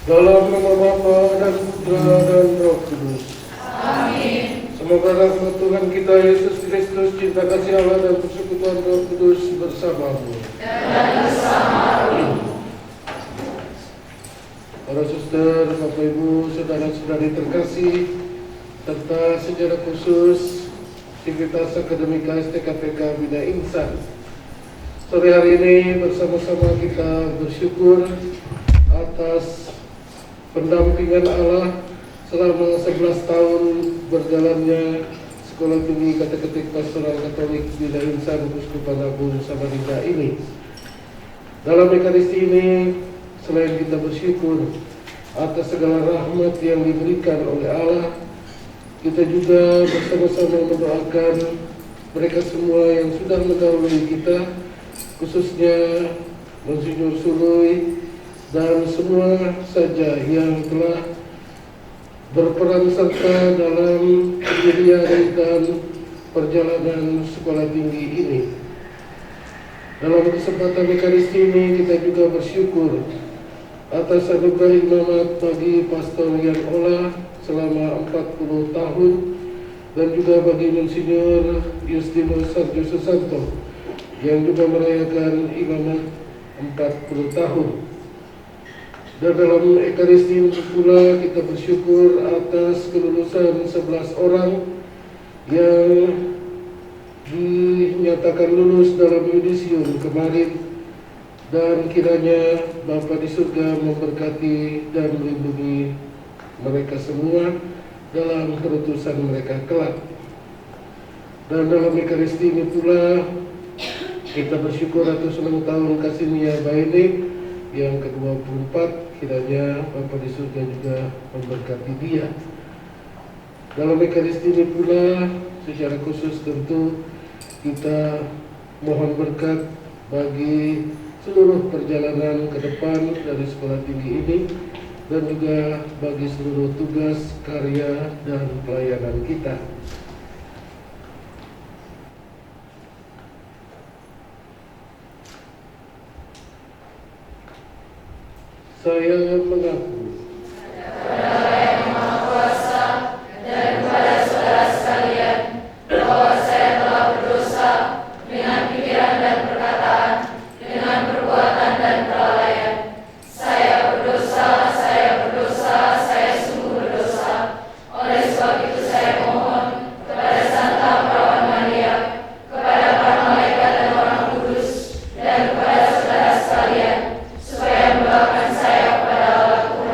Dalam nama Bapa dan Putra dan Roh Kudus. Amin. Semoga rahmat Tuhan kita Yesus Kristus, cinta kasih Allah dan persekutuan Roh Kudus bersamamu. Dan bersamamu. Para suster, Bapak Ibu, saudara-saudari terkasih, serta secara khusus Sivitas Akademika STKPK Bina Insan. Sore hari ini bersama-sama kita bersyukur atas pendampingan Allah selama 11 tahun berjalannya Sekolah Tinggi Kateketik Pastoral Katolik Bina Insan Uskupan Agung Samarinda ini. Dalam ekaristi ini, selain kita bersyukur atas segala rahmat yang diberikan oleh Allah, kita juga bersama-sama mendoakan mereka semua yang sudah mendahului kita, khususnya Monsinyur Sului dan semua saja yang telah berperan serta dalam pendirian dan perjalanan sekolah tinggi ini. Dalam kesempatan ekaristi ini kita juga bersyukur atas anugerah imamat bagi Pastor Yan Ola selama 40 tahun dan juga bagi Monsinyur Justinus Sarjo Susanto yang juga merayakan imamat 40 tahun. Dan dalam ekaristi ini pula kita bersyukur atas kelulusan 11 orang yang dinyatakan lulus dalam yudisium kemarin, dan kiranya Bapa di surga memberkati dan melindungi mereka semua dalam keputusan mereka kelak. Dan dalam ekaristi ini pula kita bersyukur atas ulang tahun Kasinia Baini yang ke-24, kiranya Bapa di surga juga memberkati dia. Dalam ekaristi ini pula secara khusus tentu kita mohon berkat bagi seluruh perjalanan ke depan dari sekolah tinggi ini dan juga bagi seluruh tugas, karya, dan pelayanan kita. Saya mengaku Kepada Yang Maha Kuasa dan kepada saudara sekalian bahwa saya telah berdosa dengan pikiran dan perkataan, dengan perbuatan dan kelalaian. Saya berdosa, saya sungguh berdosa. Oleh sebab itu saya mohon kepada Santa Perawan Maria, kepada para malaikat dan orang kudus, dan kepada saudara sekalian, supaya mendoakan saya kepada Allah Tuhan.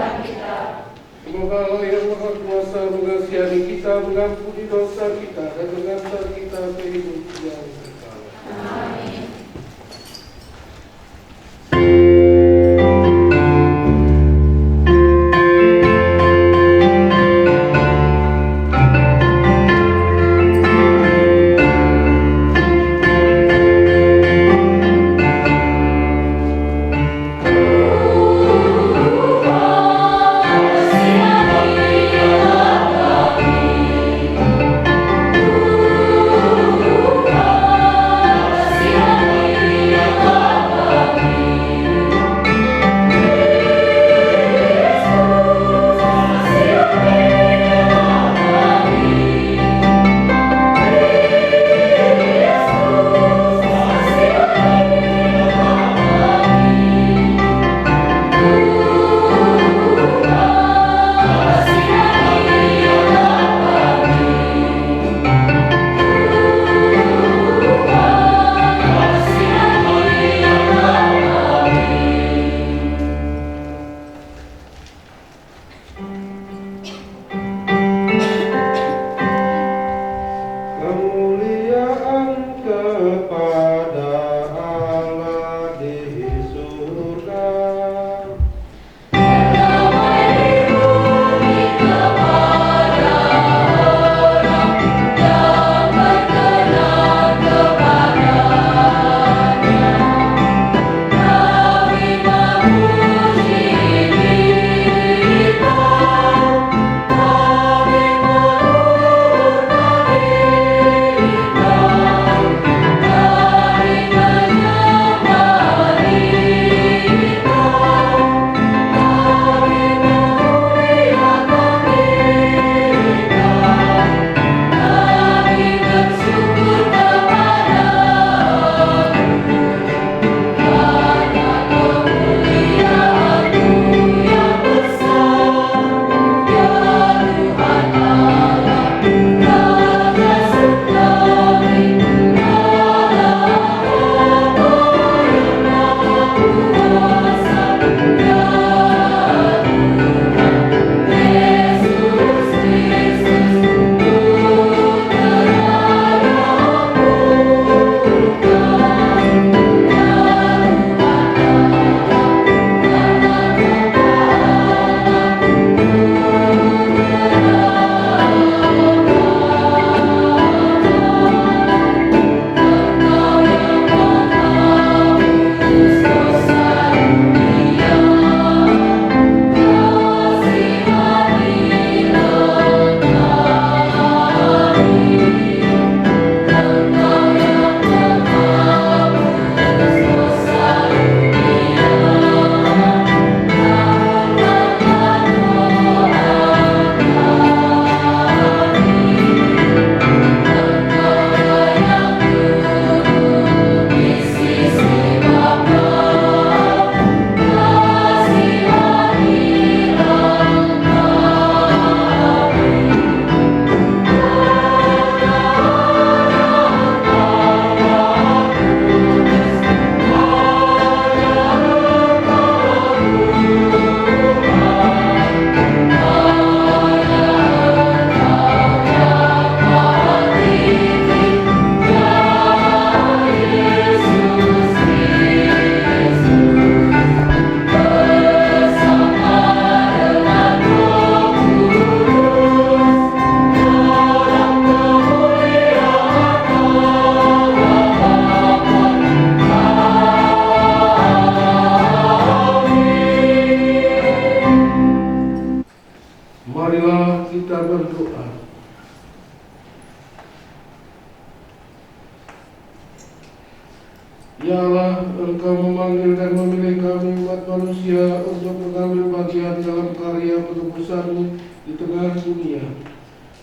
Ya Allah, Engkau memanggil dan memilih kami umat manusia untuk mengambil bagian dalam karya penebusan di tengah dunia.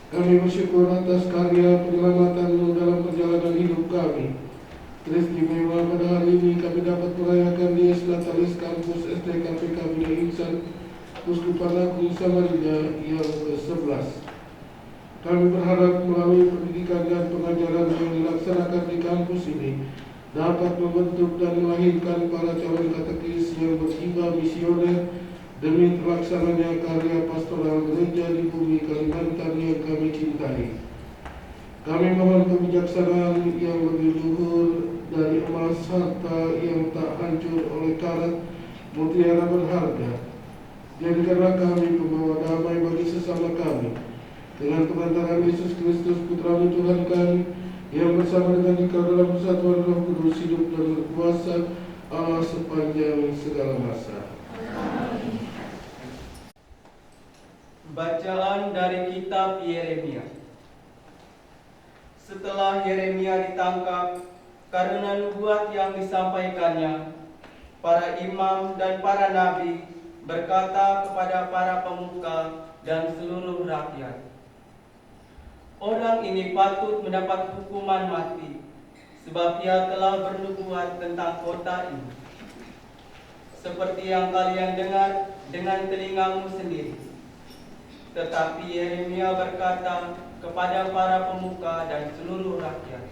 Kami bersyukur atas karya penyelamatan-Mu dalam perjalanan hidup kami. Teristimewa pada hari ini kami dapat merayakan Dies Natalis Kampus SD KPK Bina Insan Uskupan Agung Samarinda yang ke-11. Kami berharap melalui pendidikan dan pengajaran yang dilaksanakan di kampus ini dapat membentuk dan melahirkan para calon katekis yang berjiwa misioner demi terlaksananya karya pastoral gereja di bumi Kalimantan yang kami cintai. Kami mohon kebijaksanaan yang lebih luhur dari emas harta yang tak hancur oleh karat mutiara berharga. Jadikanlah kami pembawa damai bagi sesama kami dengan pengantaran Yesus Kristus Putra Tuhan kami, yang bersama dengan Dikau dalam persatuan Roh Kudus hidup dan berkuasa Allah sepanjang segala masa. Amin. Bacaan dari kitab Yeremia. Setelah Yeremia ditangkap karena nubuat yang disampaikannya, para imam dan para nabi berkata kepada para pemuka dan seluruh rakyat, "Orang ini patut mendapat hukuman mati, sebab ia telah bernubuat tentang kota ini. Seperti yang kalian dengar dengan telingamu sendiri." Tetapi Yeremia berkata kepada para pemuka dan seluruh rakyat,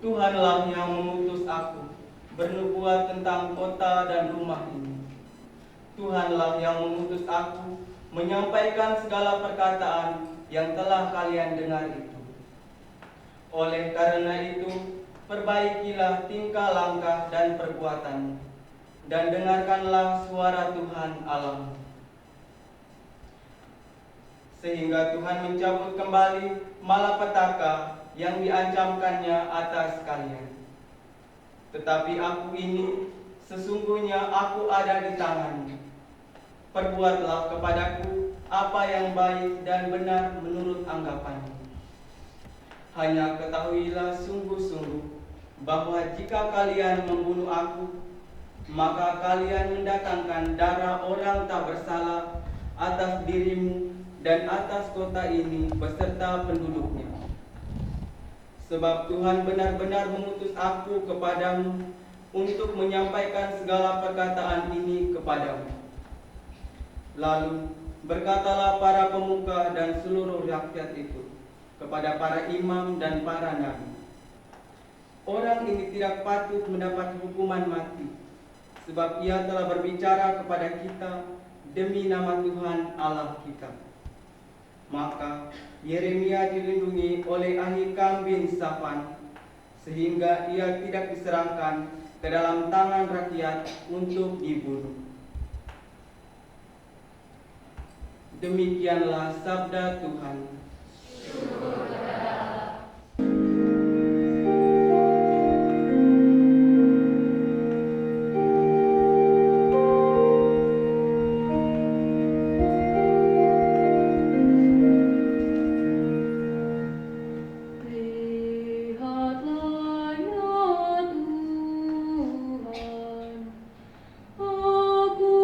"Tuhanlah yang mengutus aku bernubuat tentang kota dan rumah ini. Tuhanlah yang mengutus aku menyampaikan segala perkataan yang telah kalian dengar itu. Oleh karena itu, perbaikilah tingkah langkah dan perbuatanmu, dan dengarkanlah suara Tuhan Allahmu. Sehingga Tuhan mencabut kembali malapetaka yang diancamkannya atas kalian. Tetapi aku ini, sesungguhnya aku ada di tanganmu. Perbuatlah kepadaku apa yang baik dan benar menurut anggapanmu. Hanya ketahuilah sungguh-sungguh bahwa jika kalian membunuh aku, maka kalian mendatangkan darah orang tak bersalah atas dirimu dan atas kota ini beserta penduduknya. Sebab Tuhan benar-benar mengutus aku kepadamu untuk menyampaikan segala perkataan ini kepadamu." Lalu berkatalah para pemuka dan seluruh rakyat itu kepada para imam dan para nabi, "Orang ini tidak patut mendapat hukuman mati, sebab ia telah berbicara kepada kita demi nama Tuhan Allah kita." Maka Yeremia dilindungi oleh Ahikam bin Safan, sehingga ia tidak diserahkan ke dalam tangan rakyat untuk dibunuh. Demikianlah sabda Tuhan. Syukur kepada Allah. Lihatlah ya Tuhan, aku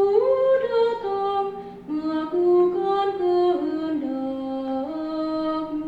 datang melakukan kehendak-Mu.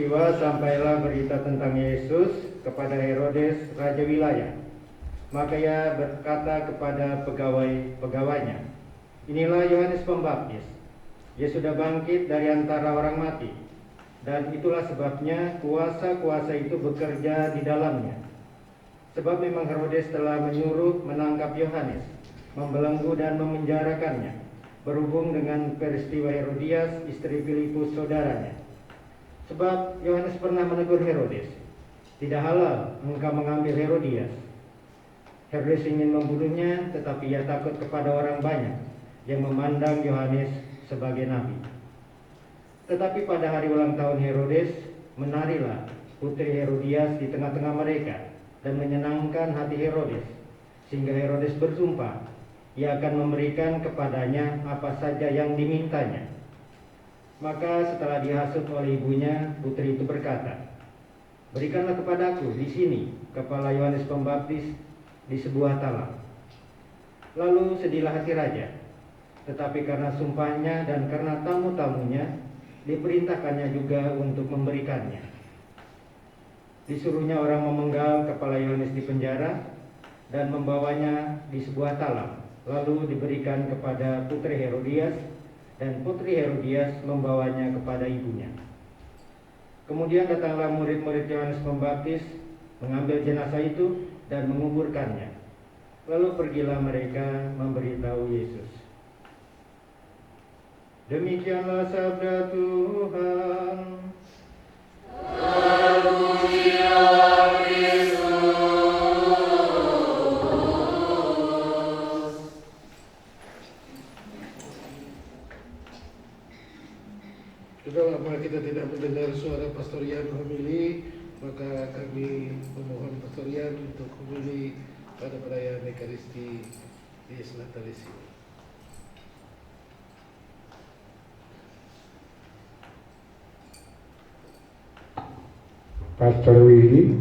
peristiwa sampailah berita tentang Yesus kepada Herodes, raja wilayah. Maka ia berkata kepada pegawai-pegawainya, "Inilah Yohanes Pembaptis. Ia sudah bangkit dari antara orang mati, dan itulah sebabnya kuasa-kuasa itu bekerja di dalamnya. Sebab memang Herodes telah menyuruh menangkap Yohanes, membelenggu dan memenjarakannya, berhubung dengan peristiwa Herodias, istri Filipus saudaranya. Sebab Yohanes pernah menegur Herodes, 'Tidak halal engkau mengambil Herodias.' Herodes ingin membunuhnya, tetapi ia takut kepada orang banyak yang memandang Yohanes sebagai nabi. Tetapi pada hari ulang tahun Herodes, menarilah putri Herodias di tengah-tengah mereka dan menyenangkan hati Herodes, sehingga Herodes bersumpah ia akan memberikan kepadanya apa saja yang dimintanya. Maka setelah dihasut oleh ibunya, putri itu berkata, 'Berikanlah kepadaku di sini kepala Yohanes Pembaptis di sebuah talam.' Lalu sedihlah hati raja, tetapi karena sumpahnya dan karena tamu-tamunya, diperintahkannya juga untuk memberikannya. Disuruhnya orang memenggal kepala Yohanes di penjara dan membawanya di sebuah talam, lalu diberikan kepada putri Herodias, dan putri Herodias membawanya kepada ibunya. Kemudian datanglah murid-murid Yohanes Pembaptis, mengambil jenazah itu dan menguburkannya. Lalu pergilah mereka memberitahu Yesus. Demikianlah sabda Tuhan. Sudah lama kita tidak mendengar suara Pastor Yan homili, maka kami memohon Pastor Yan untuk homili pada perayaan Ekaristi di Natalis ini. Pastor Willy,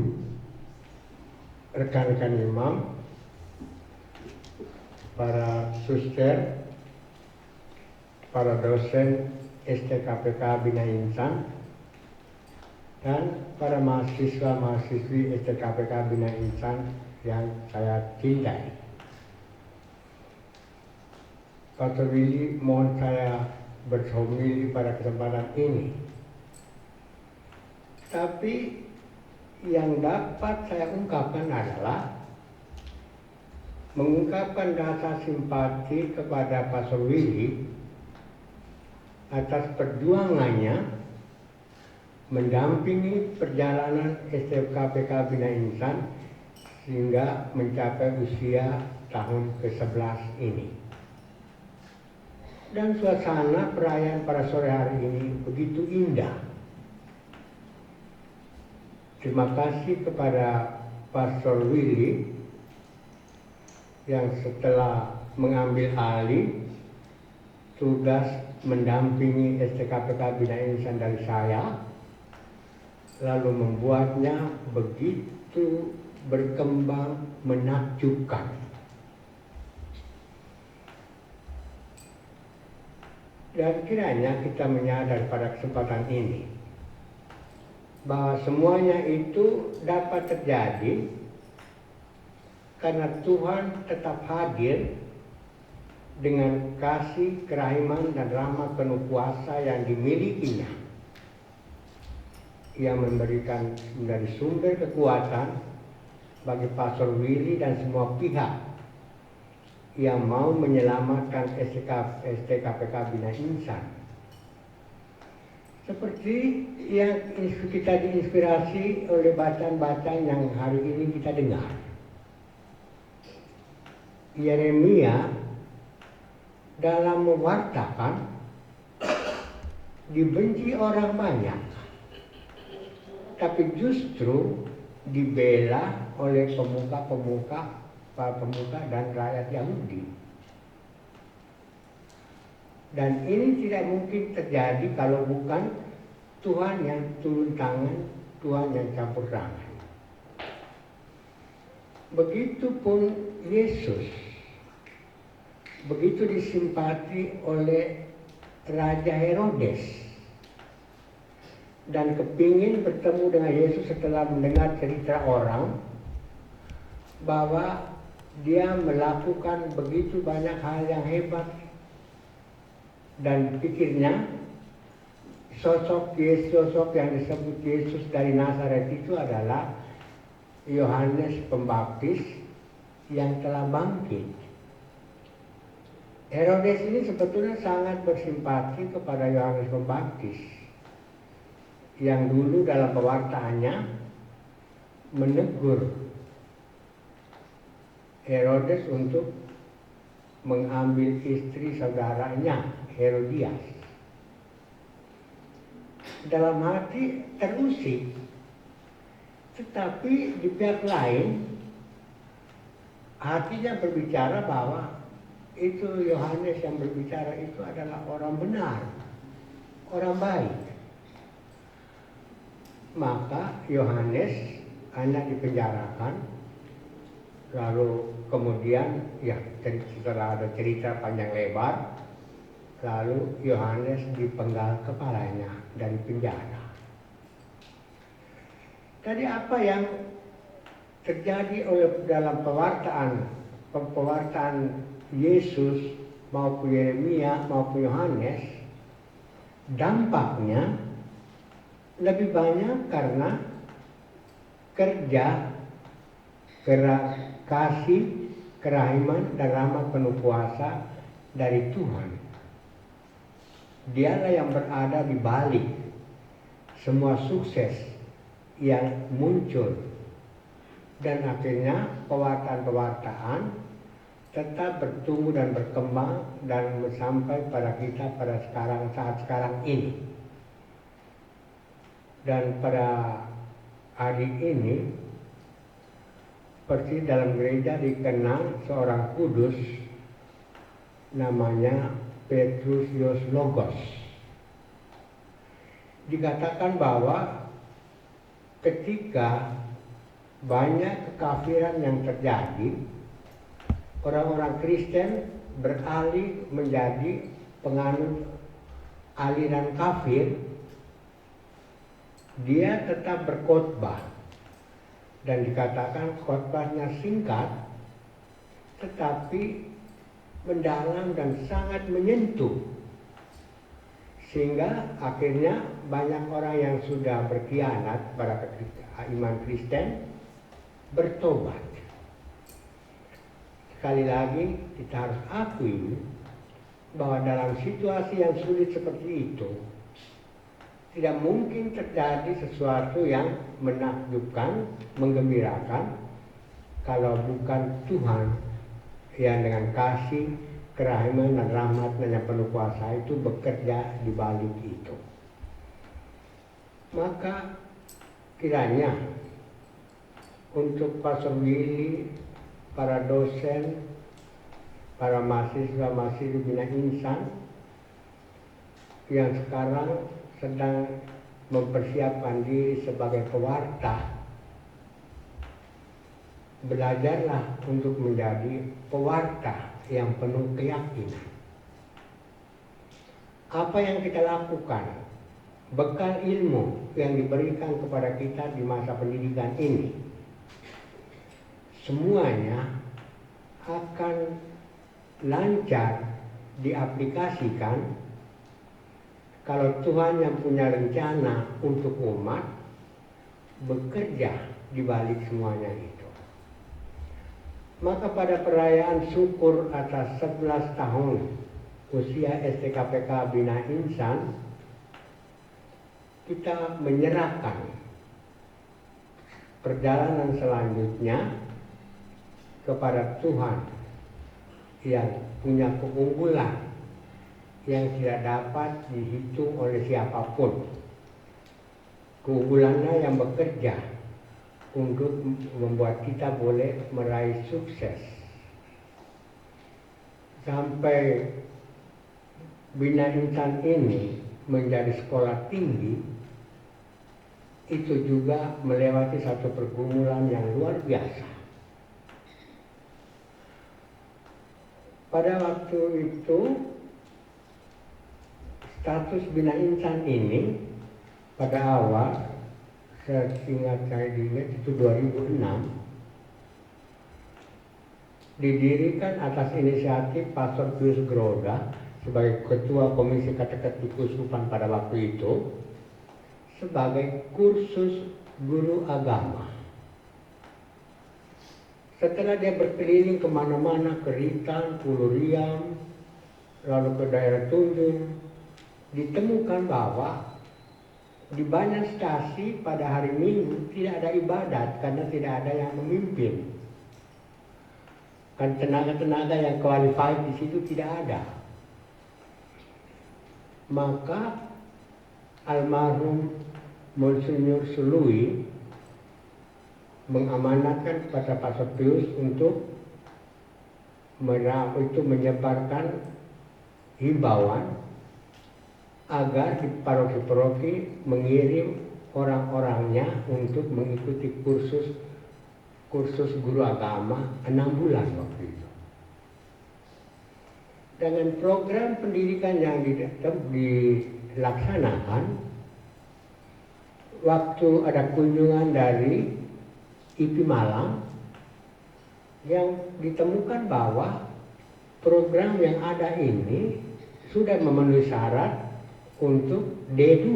rekan-rekan imam, para suster, para dosen STKPK Bina Insan, dan para mahasiswa-mahasiswi STKPK Bina Insan yang saya cintai. Pastor Willy, mohon saya berhomili pada kesempatan ini. Tapi yang dapat saya ungkapkan adalah mengungkapkan rasa simpati kepada Pastor Willy atas perjuangannya mendampingi perjalanan STKPK Bina Insan sehingga mencapai usia tahun ke-11 ini. Dan suasana perayaan pada sore hari ini begitu indah. Terima kasih kepada Pastor Willy yang setelah mengambil alih tugas mendampingi STKPK Bina Insan dari saya, lalu membuatnya begitu berkembang menakjubkan. Dan kiranya kita menyadari pada kesempatan ini bahwa semuanya itu dapat terjadi karena Tuhan tetap hadir dengan kasih, kerahiman, dan rahmat penuh kuasa yang dimilikinya. Ia memberikan menjadi sumber kekuatan bagi Pastor Willy dan semua pihak yang mau menyelamatkan STKPK Bina Insan. Seperti yang kita diinspirasi oleh bacaan-bacaan yang hari ini kita dengar. Yeremia dalam mewartakan dibenci orang banyak, tapi justru dibela oleh para pemuka dan rakyat Yahudi. Dan ini tidak mungkin terjadi kalau bukan Tuhan yang turun tangan, Tuhan yang campur tangan. Begitupun Yesus, begitu disimpati oleh Raja Herodes. dan kepingin bertemu dengan Yesus setelah mendengar cerita orang bahwa dia melakukan begitu banyak hal yang hebat, dan pikirnya sosok yang disebut Yesus dari Nazaret itu adalah Yohanes Pembaptis yang telah bangkit. Herodes ini sebetulnya sangat bersimpati kepada Yohanes Pembaptis yang dulu dalam pewartaannya menegur Herodes untuk mengambil istri saudaranya Herodias. Dalam hati terusik, tetapi di pihak lain hatinya berbicara bahwa itu Yohanes yang berbicara itu adalah orang benar, orang baik. Maka Yohanes hanya dipenjarakan, lalu kemudian ya setelah ada cerita panjang lebar, lalu Yohanes dipenggal kepalanya dari penjara. Tadi apa yang terjadi dalam pewartaan Yesus maupun Yeremia maupun Yohanes, dampaknya lebih banyak karena kerja, kasih, kerahiman, dan rahmat penuh kuasa dari Tuhan. Dialah yang berada di balik semua sukses yang muncul, dan akhirnya pewartaan tetap bertumbuh dan berkembang dan sampai pada kita pada saat sekarang ini. Dan pada hari ini seperti dalam gereja dikenal seorang kudus namanya Petrusius Logos. Dikatakan bahwa ketika banyak kekafiran yang terjadi, orang-orang Kristen beralih menjadi penganut aliran kafir, dia tetap berkhotbah, dan dikatakan khotbahnya singkat tetapi mendalam dan sangat menyentuh, sehingga akhirnya banyak orang yang sudah berkhianat pada iman Kristen bertobat. Sekali lagi kita harus akui bahwa dalam situasi yang sulit seperti itu tidak mungkin terjadi sesuatu yang menakjubkan, menggembirakan kalau bukan Tuhan yang dengan kasih, kerahiman, dan rahmat-Nya yang penuh kuasa itu bekerja di balik itu. Maka kiranya untuk Pastor Willy, para dosen, para mahasiswa-mahasiswa Bina Insan yang sekarang sedang mempersiapkan diri sebagai pewarta, belajarlah untuk menjadi pewarta yang penuh keyakinan. Apa yang kita lakukan, bekal ilmu yang diberikan kepada kita di masa pendidikan ini, semuanya akan lancar diaplikasikan kalau Tuhan yang punya rencana untuk umat bekerja di balik semuanya itu. Maka pada perayaan syukur atas 11 tahun usia STKPK Bina Insan, kita menyerahkan perjalanan selanjutnya kepada Tuhan yang punya keunggulan yang tidak dapat dihitung oleh siapapun. Keunggulannya yang bekerja untuk membuat kita boleh meraih sukses. Sampai Bina Insan ini menjadi sekolah tinggi, itu juga melewati satu pergumulan yang luar biasa. Pada waktu itu status Bina Insan ini pada awal, seingat saya diingat itu 2006, didirikan atas inisiatif Pastor Pius Groda sebagai Ketua Komisi Kateketikusupan pada waktu itu sebagai kursus guru agama. Setelah dia berkeliling kemana-mana, ke Ritan, Pulau Riam, lalu ke daerah Tunjung, ditemukan bahwa di banyak stasi pada hari Minggu tidak ada ibadat karena tidak ada yang memimpin. Kan tenaga-tenaga yang qualified di situ tidak ada. Maka almarhum Monsinyur Sului mengamanatkan kepada Pastor Pius untuk menyebarkan himbauan agar di paroki-paroki mengirim orang-orangnya untuk mengikuti kursus guru agama 6 bulan waktu itu. Dengan program pendidikan yang dilaksanakan, waktu ada kunjungan dari IP Malang yang ditemukan bahwa program yang ada ini sudah memenuhi syarat untuk D2.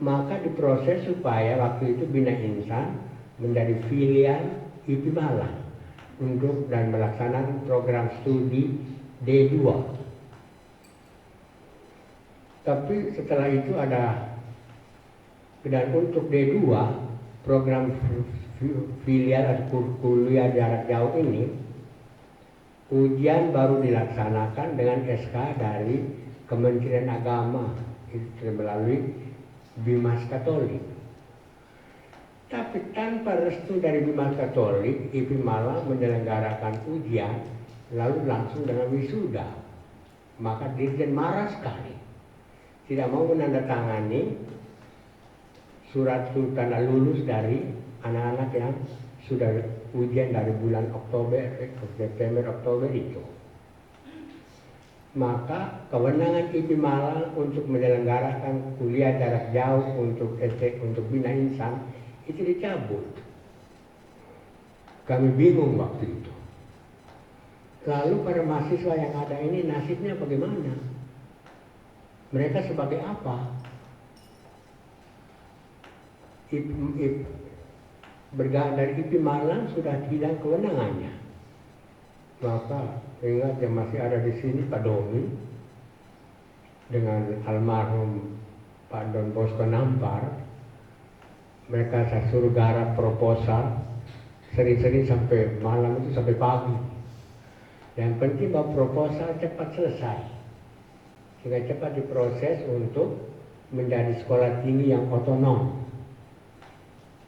Maka diproses supaya waktu itu Bina Insan menjadi filial IP Malang untuk dan melaksanakan program studi D2. Tapi setelah itu ada, dan untuk D2 program filial atau kuliah jarak jauh ini, ujian baru dilaksanakan dengan SK dari Kementerian Agama itu melalui Bimas Katolik. Tapi tanpa restu dari Bimas Katolik, IP Malang menyelenggarakan ujian lalu langsung dengan wisuda. Maka Dirjen marah sekali, tidak mau menandatangani surat tanda lulus dari anak-anak yang sudah ujian dari bulan September Oktober itu. Maka kewenangan IP Malang untuk menyelenggarakan kuliah jarak jauh untuk Bina Insan itu dicabut. Kami bingung waktu itu. Lalu para mahasiswa yang ada ini nasibnya bagaimana? Mereka sebagai apa? Dari IP Malang sudah hilang kewenangannya. Maka ingat yang masih ada di sini Pak Domi dengan almarhum Pak Don Bosco Nampar, mereka saya suruh garap proposal sering-sering sampai malam itu sampai pagi. Yang penting bahwa proposal cepat selesai sehingga cepat diproses untuk menjadi sekolah tinggi yang otonom.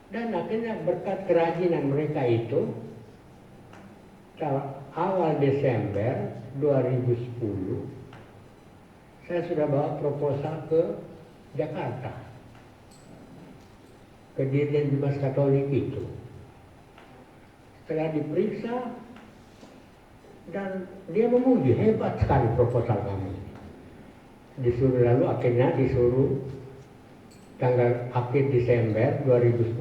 Dan akhirnya berkat kerajinan mereka itu, awal Desember 2010, saya sudah bawa proposal ke Jakarta, ke Dirjen Bimas Katolik itu. Setelah diperiksa, dan dia memuji, hebat sekali proposal kami. Disuruh lalu akhirnya disuruh tanggal akhir Desember 2010,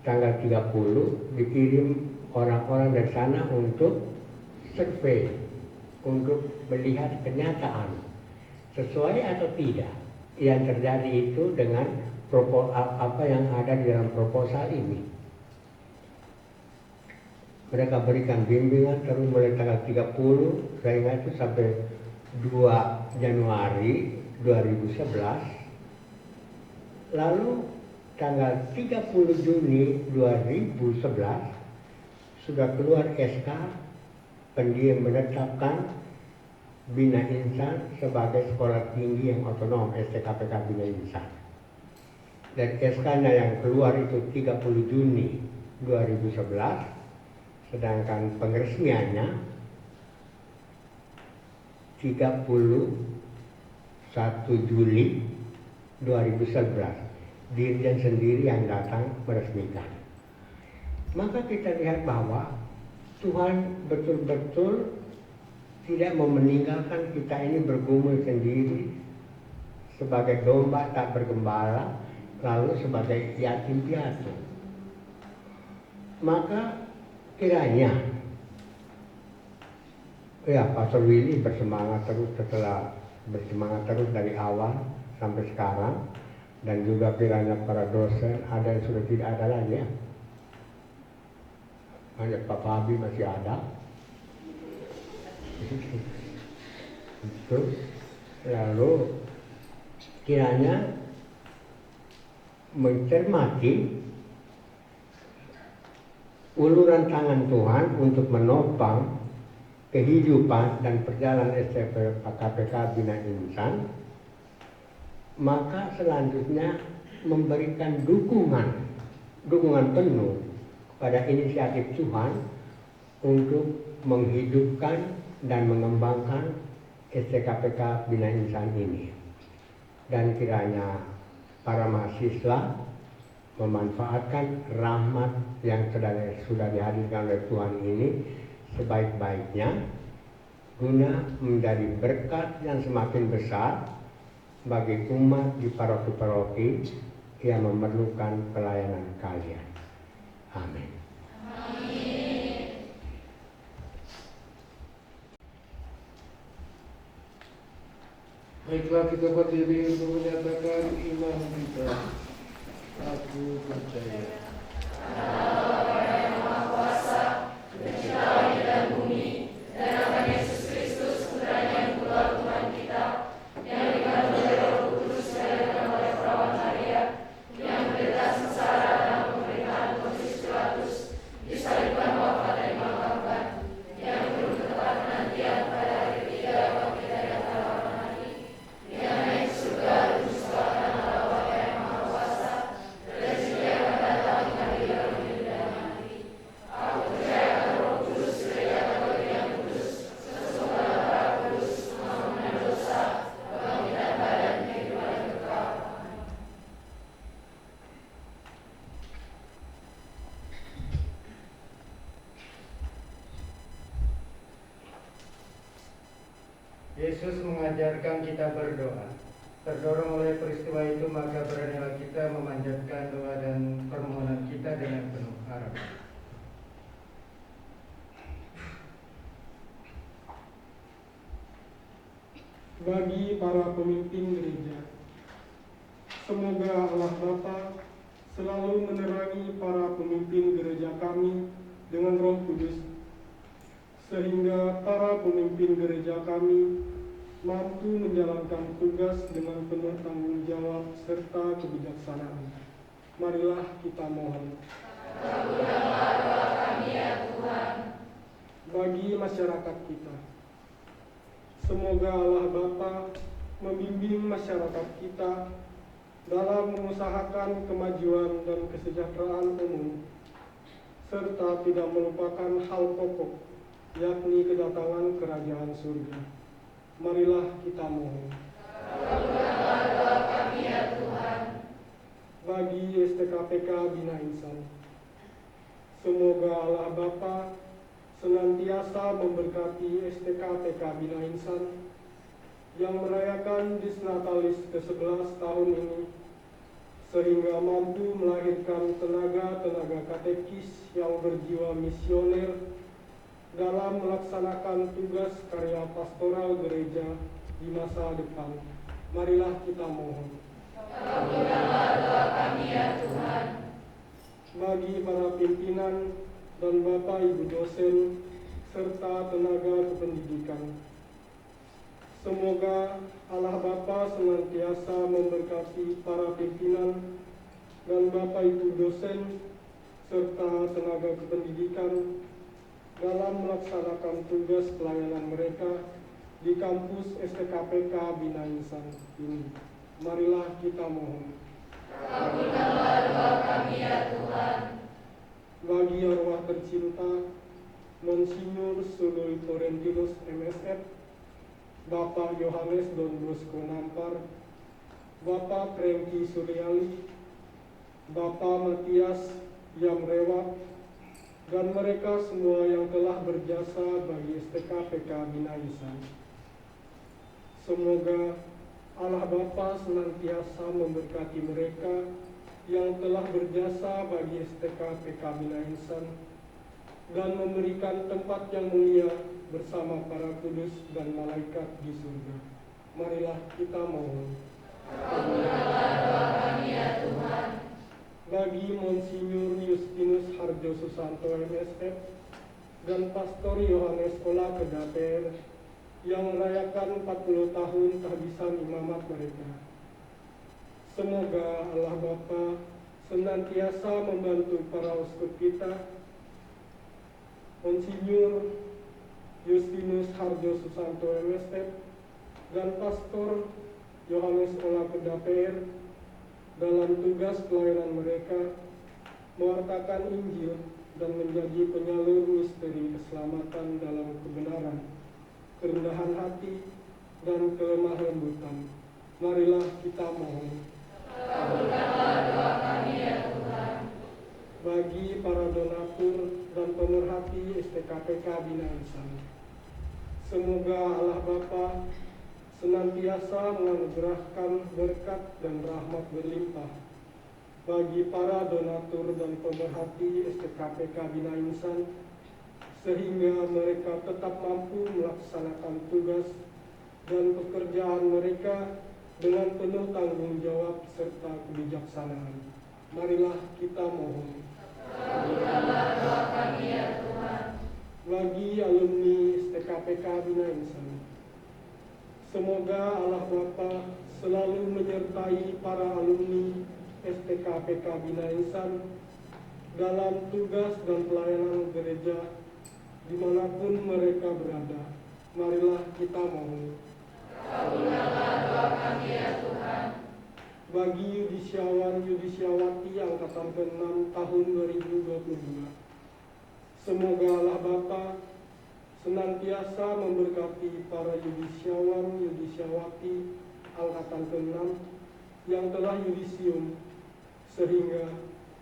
tanggal 30 dikirim orang-orang dari sana untuk survei, untuk melihat kenyataan sesuai atau tidak yang terjadi itu dengan apa yang ada di dalam proposal ini. Mereka berikan bimbingan terus mulai tanggal 30, saya ingat itu sampai 2 Januari 2011. Lalu tanggal 30 Juni 2011 sudah keluar SK pendiam menetapkan Bina Insan sebagai sekolah tinggi yang otonom, STKPK Bina Insan. Dan SK-nya yang keluar itu 30 Juni 2011, sedangkan pengresmiannya 31 Juli 2011, Dirjen sendiri yang datang meresmikan. Maka kita lihat bahwa Tuhan betul-betul tidak mau meninggalkan kita ini bergumul sendiri sebagai domba tak bergembala, lalu sebagai yatim piatu. Maka kiranya Pastor Willy bersemangat terus dari awal sampai sekarang, dan juga kiranya para dosen, ada yang sudah tidak ada lagi ya. Hanya Pak Fabi masih ada. Itu lalu kiranya mencermati uluran tangan Tuhan untuk menopang kehidupan dan perjalanan STKPK Bina Insan, maka selanjutnya memberikan dukungan penuh pada inisiatif Tuhan untuk menghidupkan dan mengembangkan STKPK Bina Insan ini. Dan kiranya para mahasiswa memanfaatkan rahmat yang sudah dihadirkan oleh Tuhan ini sebaik-baiknya, guna menjadi berkat yang semakin besar bagi umat di paroki-paroki yang memerlukan pelayanan kalian. Amin. Baiklah, kita berdiri untuk menyatakan iman kita. Aku percaya Yesus mengajarkan kita berdoa. Terdorong oleh peristiwa itu, maka beranilah kita memanjatkan doa dan permohonan kita dengan penuh harapan. Bagi para pemimpin gereja, semoga Allah Bapa selalu menerangi para pemimpin gereja kami dengan Roh Kudus, sehingga para pemimpin gereja kami mampu menjalankan tugas dengan penuh tanggung jawab serta kebijaksanaan. Marilah kita mohon. Kabulkanlah doa kami ya Tuhan. Bagi masyarakat kita, semoga Allah Bapa membimbing masyarakat kita dalam mengusahakan kemajuan dan kesejahteraan umum, serta tidak melupakan hal pokok, yakni kedatangan kerajaan surga. Marilah kita mohon. Kabulkanlah doa kami ya Tuhan. Bagi STKPK Bina Insan, semoga Allah Bapa senantiasa memberkati STKPK Bina Insan yang merayakan Disnatalis ke-11 tahun ini, sehingga mampu melahirkan tenaga-tenaga katekis yang berjiwa misioner dalam melaksanakan tugas karya pastoral gereja di masa depan. Marilah kita mohon. Kabulkanlah doa kami ya Tuhan. Bagi para pimpinan dan Bapak Ibu dosen serta tenaga kependidikan, semoga Allah Bapa senantiasa memberkati para pimpinan dan Bapak Ibu dosen serta tenaga kependidikan dalam melaksanakan tugas pelayanan mereka di kampus STKPK Bina Insan ini. Marilah kita mohon. Kabulkanlah doa kami ya Tuhan. Bagi arwah tercinta Monsinyur Sulul Torentinus MSF, Bapak Yohanes Don Bosco Nampar, Bapak Prengki Suryali, Bapak Matias Yamrewat, dan mereka semua yang telah berjasa bagi STKPK Bina Insan. Semoga Allah Bapa senantiasa memberkati mereka yang telah berjasa bagi STKPK Bina Insan dan memberikan tempat yang mulia bersama para kudus dan malaikat di surga. Marilah kita mohon. Kabulkanlah doa kami ya Tuhan. Bagi Monsinyur Justinus Harjo Susanto MSF dan Pastor Yohanes Ola Kedaper yang merayakan 40 tahun tahbisan imamat mereka. Semoga Allah Bapa senantiasa membantu para uskup kita, Monsinyur Justinus Harjo Susanto MSF dan Pastor Yohanes Ola Kedaper dalam tugas pelayanan mereka mewartakan Injil dan menjadi penyalur misteri keselamatan dalam kebenaran, kerendahan hati, dan kelemah lembutan. Marilah kita mohon. Kabulkanlah doa kami ya Tuhan. Bagi para donatur dan pemerhati STKPK Bina Insan, semoga Allah Bapa senantiasa menganugerahkan berkat dan rahmat berlimpah bagi para donatur dan pemerhati STKPK Bina Insan, sehingga mereka tetap mampu melaksanakan tugas dan pekerjaan mereka dengan penuh tanggung jawab serta kebijaksanaan. Marilah kita mohon. Kabulkanlah doa kami ya Tuhan. Bagi alumni STKPK Bina Insan, semoga Allah Bapa selalu menyertai para alumni STKPK Bina Insan dalam tugas dan pelayanan gereja dimanapun mereka berada. Marilah kita mohon. Kabulkanlah doa kami ya Tuhan. Bagi yudisiawati angkatan ke-6 tahun 2022, semoga Allah Bapa senantiasa memberkati para yudisiawati angkatan ke-6 yang telah yudisium, sehingga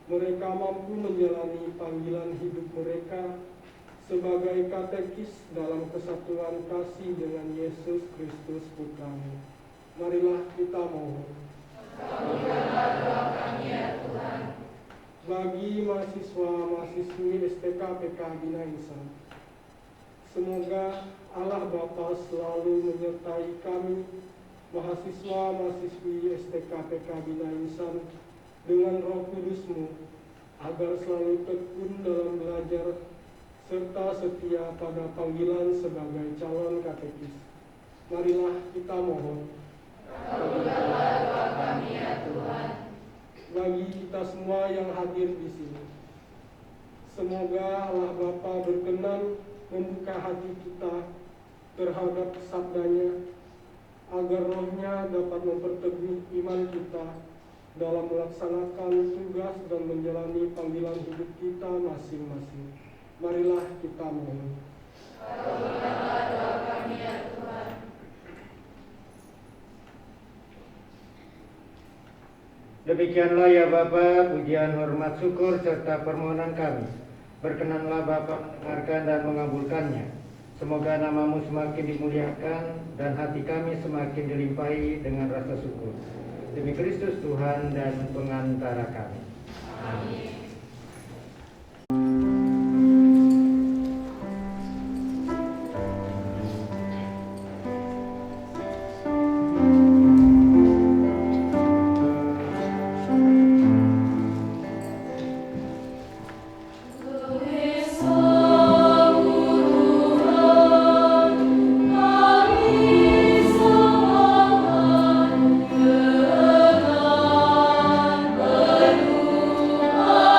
mereka mampu menjalani panggilan hidup mereka sebagai katekis dalam kesatuan kasih dengan Yesus Kristus Putra-Mu. Marilah kita mohon. Kabulkanlah doa kami ya Tuhan. Bagi mahasiswa-mahasiswi STKPK Bina Insan, semoga Allah Bapa selalu menyertai kami, mahasiswa-mahasiswi STKPK Bina Insan, dengan Roh Kudus-Mu, agar selalu tekun dalam belajar serta setia pada panggilan sebagai calon katekis. Marilah kita mohon. Kabulkanlah doa kami ya Tuhan. Bagi kita semua yang hadir di sini, semoga Allah Bapa berkenan membuka hati kita terhadap sabdanya, agar rohnya dapat memperteguh iman kita dalam melaksanakan tugas dan menjalani panggilan hidup kita masing-masing. Marilah kita mohon. Kabulkanlah doa kami ya Tuhan. Demikianlah ya Bapa, pujian, hormat, syukur, serta permohonan kami. Berkenanlah Bapa mendengarkan dan mengabulkannya. Semoga nama-Mu semakin dimuliakan dan hati kami semakin dilimpahi dengan rasa syukur. Demi Kristus Tuhan dan pengantara kami. Amin. Dengan penuh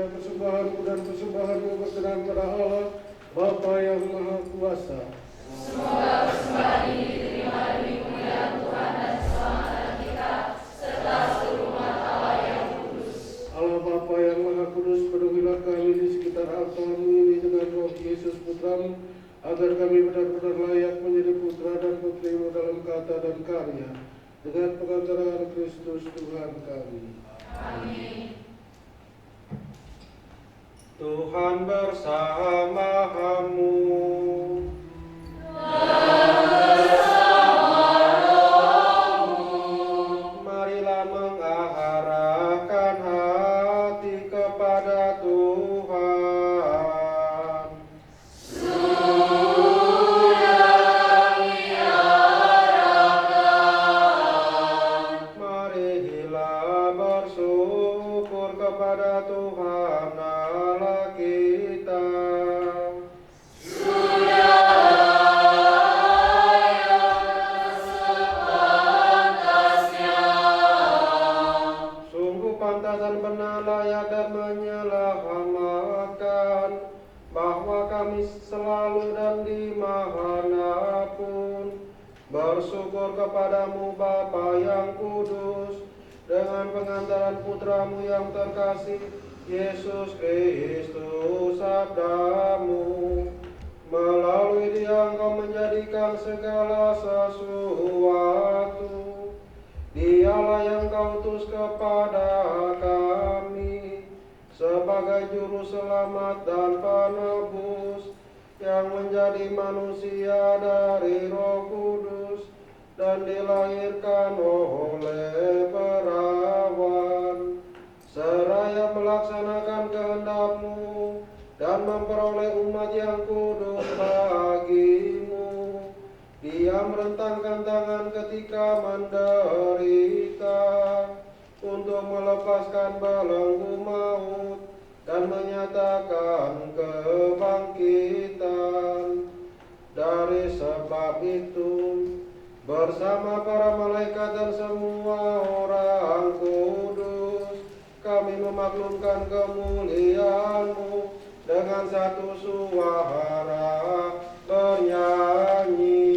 Persembahanku dan persembahanmu berkenan pada Allah Bapa yang Maha Kuasa. Semoga persembahan ini diterima demi kemuliaan Tuhan dan keselamatan kita, serta seluruh umat Allah yang kudus. Allah Bapa yang Maha Kudus, penuhilah kami di sekitar altarmu ini dengan roh Yesus Putramu, agar kami benar-benar layak menjadi putra dan putrimu dalam kata dan karya, dengan pengantaran Kristus Tuhan kami. Amin. Tuhan bersamamu. Marilah mengarahkan hati kepada Tuhan. Marilah bersyukur kepada Tuhan Allah kita. Sungguh pantas dan benar, layak dan menyelamatkan, bahwa kami selalu dan dimanapun bersyukur kepadamu Bapa yang kudus, dengan pengantaran Putramu yang terkasih, Yesus Kristus sabdamu. Melalui Dia Engkau menjadikan segala sesuatu. Dialah yang Kau utus kepada kami sebagai juru selamat dan penebus, yang menjadi manusia dari Roh Kudus dan dilahirkan oleh perawan, seraya melaksanakan kehendak-Mu dan memperoleh umat yang kudus bagimu. Dia merentangkan tangan ketika menderita untuk melepaskan belenggu maut dan menyatakan kebangkitan. Dari sebab itu, bersama para malaikat dan semua orang kudus, kami memaklumkan kemuliaan-Mu dengan satu suara bernyanyi.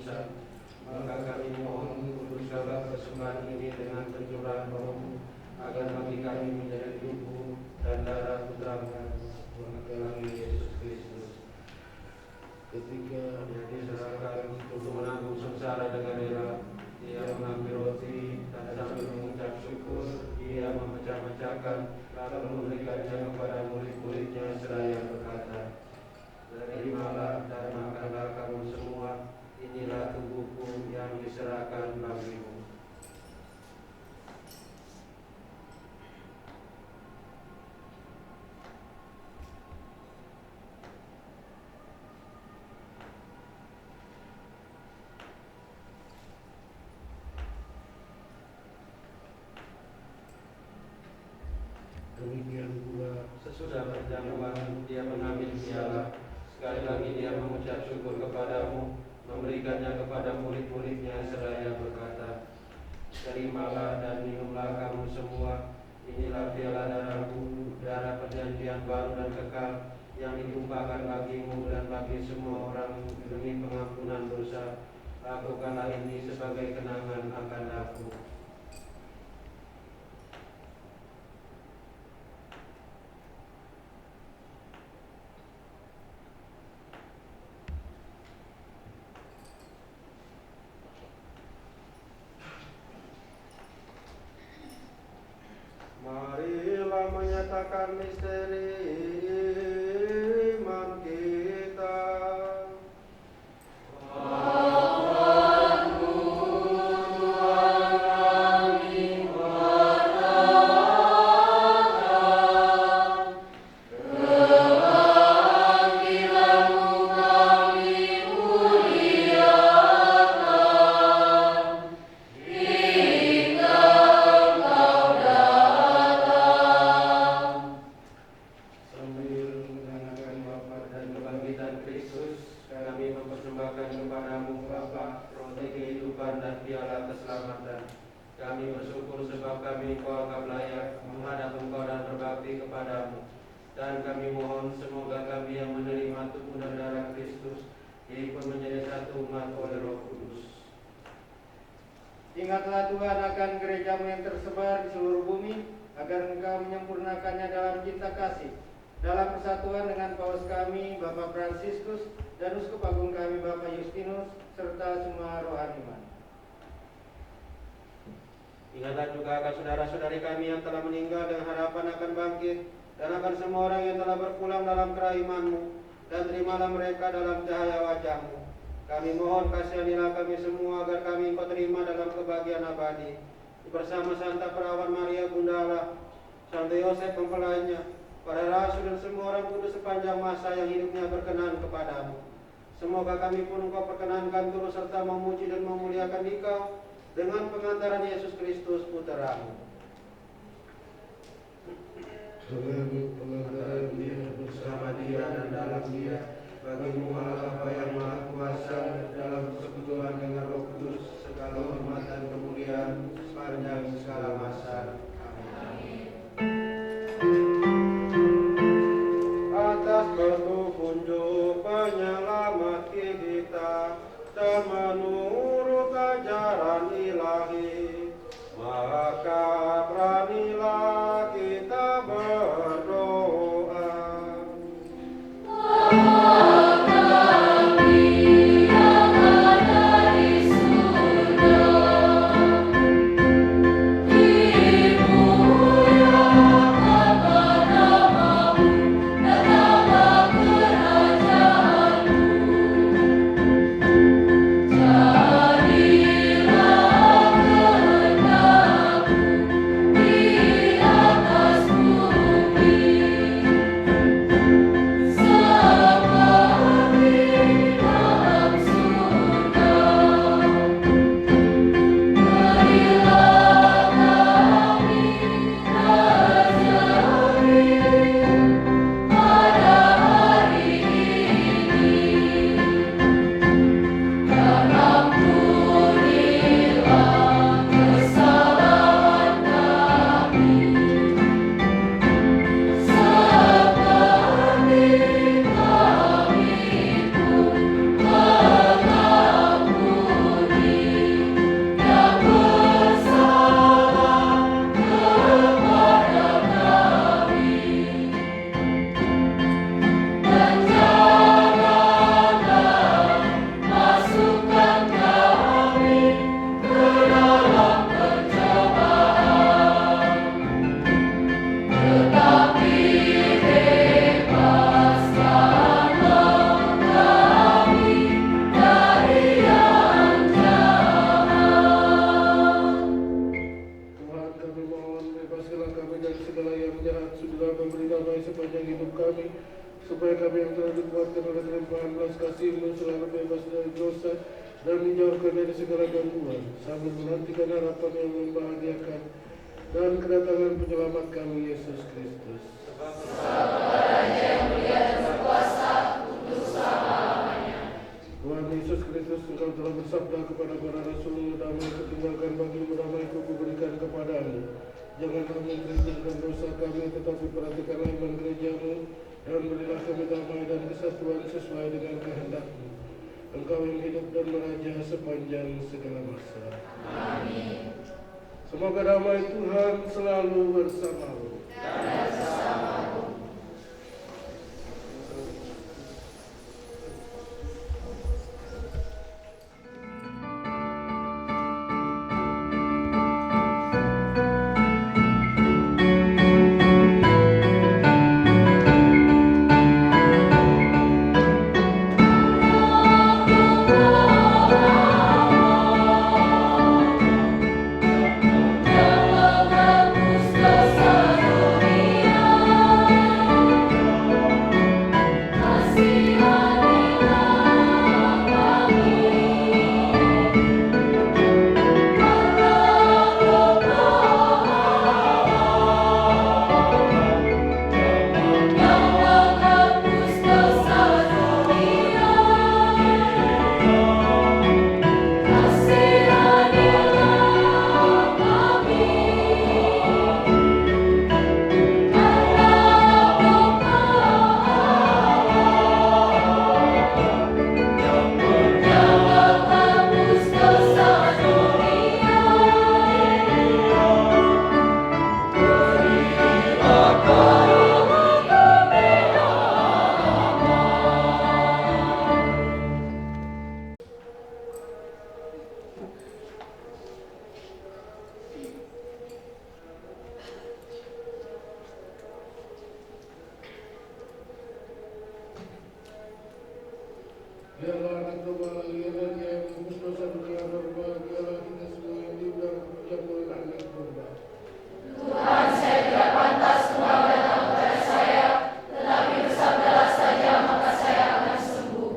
dosa. Maka kami mohon kuduskanlah persembahan ini dengan pencurahan roh-Mu, agar bagi kami menjadi tubuh dan darah putra-Mu, kami Yesus Kristus. Ketika Dia diserahkan untuk menanggung sengsara dengan rela, Dia mengambil roti dan sambil mengucap syukur, Dia memecah-mecahkan lalu memberikannya kepada murid-muridnya seraya berkata, "Terimalah dan makanlah kamu semua, inilah tubuhku yang diserahkan bagimu." demikian pula Sesudah perjamuan, Dia mengambil piala. Sekali lagi Dia mengucap syukur kepadamu, memberikannya kepada murid-muridnya seraya berkata, "Terimalah dan minumlah kamu semua, inilah piala darahku, darah perjanjian baru dan kekal, yang ditumpahkan bagimu dan bagi semua orang demi pengampunan dosa. Lakukanlah ini sebagai kenangan akan aku." Marilah menyatakan misteri iman kita. Sambil mengenangkan wafat dan kebangkitan Kristus, kami mempersembahkan kepadamu Bapa, roti kehidupan dan piala keselamatan. Kami bersyukur sebab kami Engkau anggap layak menghadap Engkau dan berbakti kepadamu. Dan kami mohon semoga kami yang menerima tubuh dan darah Kristus diikut menjadi satu umat oleh Roh Kudus. Ingatlah Tuhan akan gerejamu yang tersebar di seluruh bumi, agar Engkau menyempurnakannya dalam cinta kasih, dalam persatuan dengan Paus kami, Bapak Fransiskus, dan Uskup Agung kami, Bapak Justinus, serta semua rohaniwan. Ingatlah juga akan saudara-saudari kami yang telah meninggal dengan harapan akan bangkit, dan akan semua orang yang telah berpulang dalam kerahim-Mu, dan terimalah mereka dalam cahaya wajah-Mu. Kami mohon kasihanilah kami semua agar kami Engkau terima dalam kebahagiaan abadi, bersama Santa Perawan Maria Bunda Allah, Santo Yosef mempelainya, para rasul dan semua orang kudus sepanjang masa yang hidupnya berkenan kepadamu. Semoga kami pun Engkau perkenankan turut serta memuji dan memuliakan Engkau dengan pengantaran Yesus Kristus Putra-Mu. dengan pengantaran Dia Bersama Dia dan dalam Dia, bagimu Allah Bapa yang Maha Kuasa, dalam persekutuan dengan Roh Kudus, segala hormat dan kemuliaan sepanjang segala masa. Amin. Atas petunjuk penyelamat kita dan menurut ajaran ilahi, maka beranilah kita berdoa. Datanglah kerajaanmu, dosa dan dijauhkan dari segala gangguan, sambil menantikan harapan yang membahagiakan dan kedatangan penyelamat kami, Yesus Kristus. Tuhan Yesus Kristus, Engkau telah bersabda kepada para rasul, damai kutinggalkan bagimu, damai kuberikan kepadamu. Janganlah memperhitungkan dosa kami, tetapi perhatikanlah iman gerejamu, dan berilah kami damai dan kesatuan sesuai dengan kehendak-Mu. Engkau yang hidup dan meraja sepanjang segala masa. Amin. Semoga damai Tuhan selalu bersamamu. Dan bersamamu. Biarlah anak domba lahiran yang menembus dosa dunia berbahagialah kita semua yang diundang perjamuan anak domba. Tuhan, saya tidak pantas engkau datang kepada saya, tetapi bersabdalah saja maka saya akan sembuh.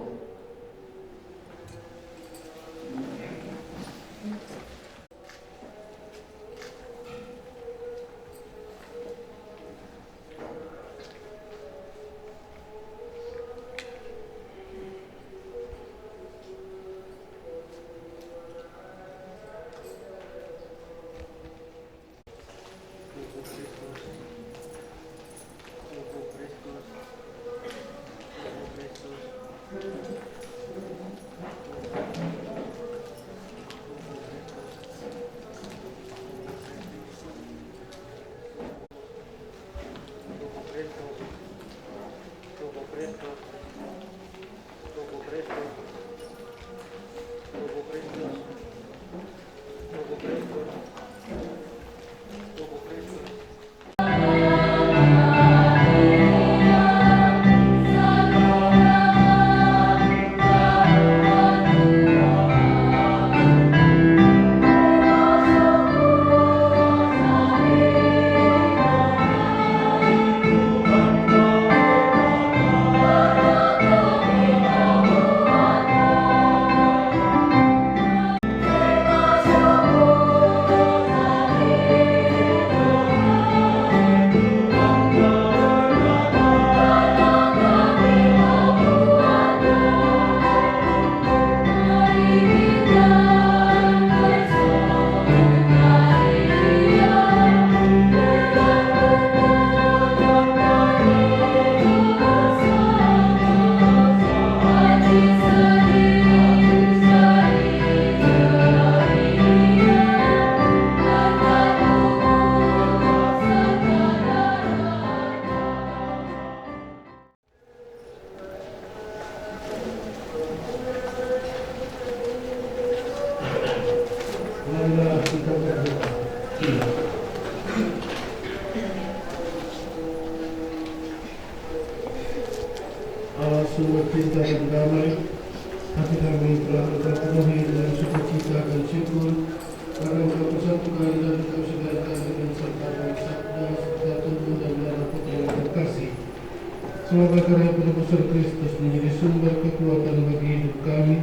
Marilah kita berdoa. Allah sumber cinta dan damai, hati kami telah terpenuhi dengan sukacita dan syukur karena Engkau persatukan dan Engkau segarkan dengan serta sabda serta tubuh dan darah Putra yang terkasih. Semoga karya penebusan Kristus menjadi sumber kekuatan bagi hidup kami,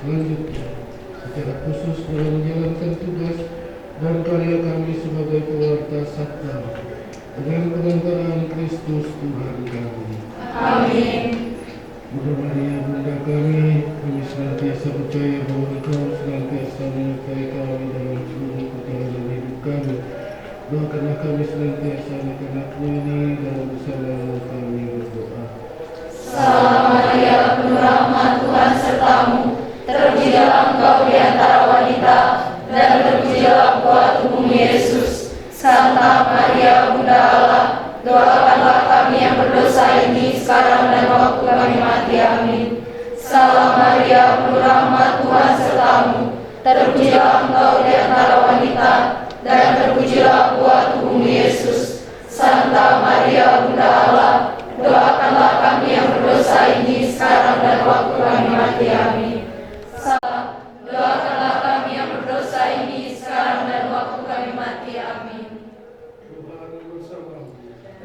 Selanjutnya, secara khusus dalam menjalankan tugas dan karya kami sebagai pewarta sabda dengan pengantaran Kristus Tuhan kami. Amin. Bunda Maria, Bunda kami senantiasa percaya bahwa Engkau senantiasa menyertai kami dalam seluruh perjalanan hidup kami. Doakanlah kami senantiasa anak-anakmu ini dalam bersama kami berdoa. Salam Maria, penuh rahmat, Tuhan sertamu. Terpujilah Engkau di antara wanita, dan terpujilah buah tubuhmu Yesus. Santa Maria, Bunda Allah, doakanlah kami yang berdosa ini sekarang dan waktu kami mati. Amin. Salam Maria, penuh rahmat, Tuhan sertamu. Terpujilah Engkau di antara wanita, dan terpujilah buah tubuhmu Yesus. Santa Maria, Bunda Allah, doakanlah kami yang berdosa ini sekarang dan waktu kami mati. Amin. Doakanlah kami yang berdosa ini sekarang dan waktu kami mati. Amin. Tuhan bersamamu.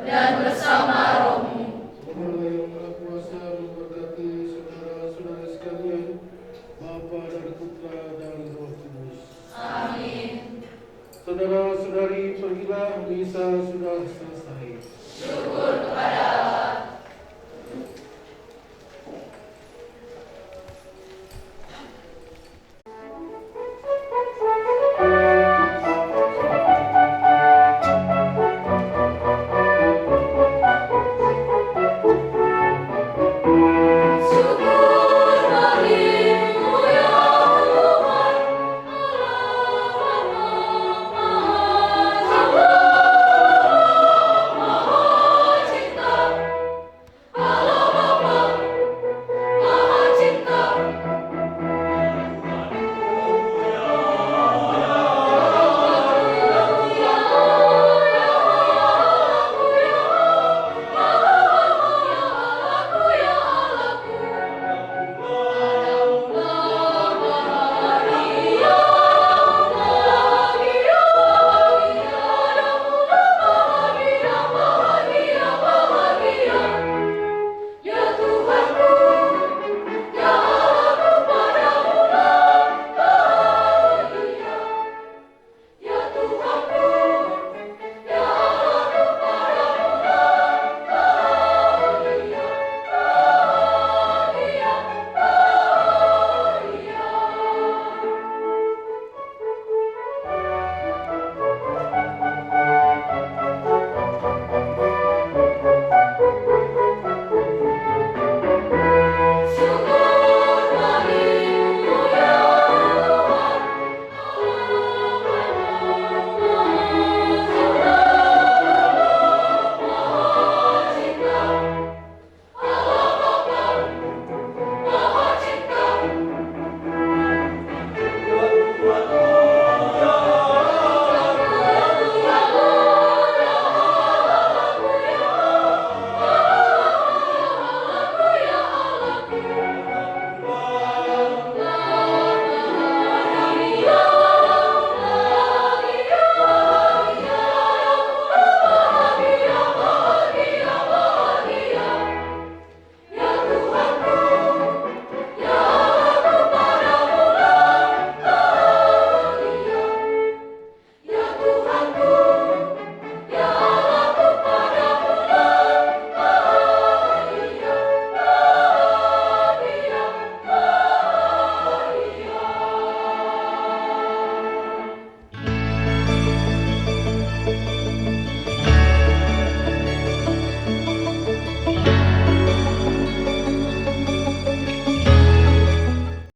Dan bersama rohmu. Semoga yang Maha Kuasa memberkati saudara-saudara sekalian, Bapa dan Putra dan Roh Kudus. Amin. Saudara-saudari, pergilah, misa sudah selesai.